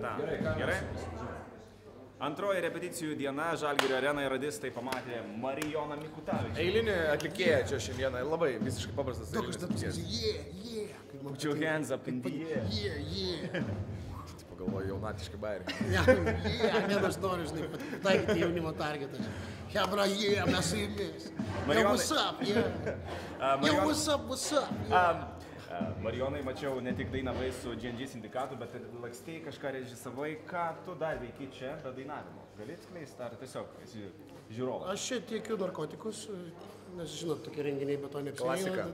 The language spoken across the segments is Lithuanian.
tą. Gerai? Antroji repeticijų diena Žalgirio arenoje radistai pamatė Marijoną Mikutavičių. Eilinį atlikėją čia šiandieną, labai visiškai paprastas eilinis atlikėjas. Put your hands up in the air. Pagalvoju, jaunatiškai bairį. Ne, aš noriu, žinai, pataikyti jaunimo targetą. Hebra, mes su jumis. Yo, what's up, Yo, what's up, Marijonai, mačiau, ne tik dainavai su GNG sindikatu, bet ir lakstėjai kažką režisavai. Ką tu dar veiki čia be dainavimo? Gali atskleisti ar tiesiog esi žiūrovas? Aš čia tiekiu narkotikus, nes žinot, tokie renginiai, bet to neapsieina.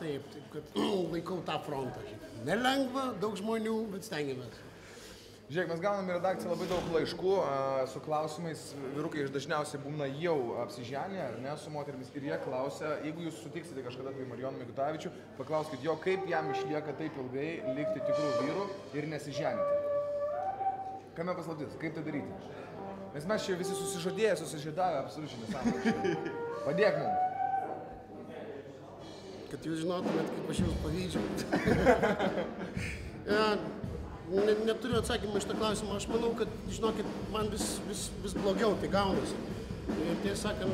Taip, kad laikau tą frontą. Nelengva, daug žmonių, bet stengiamės. Žiūrėk, mes gauname į redakciją labai daug laiškų su klausimais. Vyrukai dažniausiai būna jau apsiženę, ar ne, su moterimis. Ir jie klausia, jeigu jūs sutiksite kažkada tai Marijoną Mikutavičių, paklauskit jo, kaip jam išlieka taip ilgai likti tikrų vyrų ir nesiženyti. Kame paslaptis, kaip tai daryti? Nes mes čia visi susižadėję, susižadavę, absoliučiai nesąmonė. Padėk mums. Kad jūs žinotumėt, kaip aš jums pavydžiu. Neturiu atsakymą iš tą klausimą. Aš manau, kad, žinokit, man vis blogiau tai gaunasi. Ir tiesą sakant,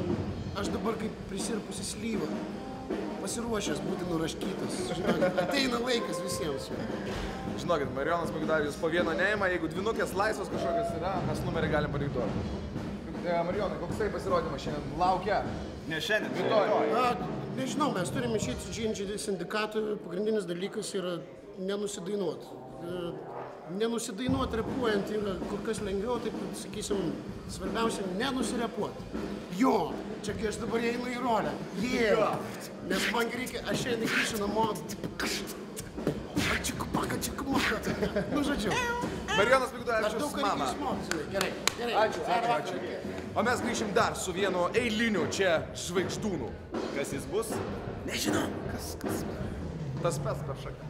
aš dabar kaip prisirpusi slyva, pasiruošęs būti nuraškytas. Žinokit, ateina laikas visiems. Žinokit, Marijonas Mikutavičius po vieno neima, jeigu dvinukės laisvos kažkokios yra, mes numerį galim padiktuoti. Marijonai, koksai pasirodymas šiandien laukia? Ne šiandien, rytoj. Nežinau, mes turime išeiti su GNG sindikatu. Pagrindinis dalykas yra nenusidainuoti. Nenusidainuoti repuojant yra kur kas lengviau, taip, sakysim, svarbiausia nenusirepuoti. Jo, čia kai aš dabar einu į rolę. Nes man reikia, aš šiandien grįšiu namo. Nu, žodžiu. Marijonas Mikutavičius, mama. Gerai. Ačiū. O mes grįšim dar su vienu eiliniu čia žvaigždūnu. Kas jis bus? Nežinau. Tas pes per šaką.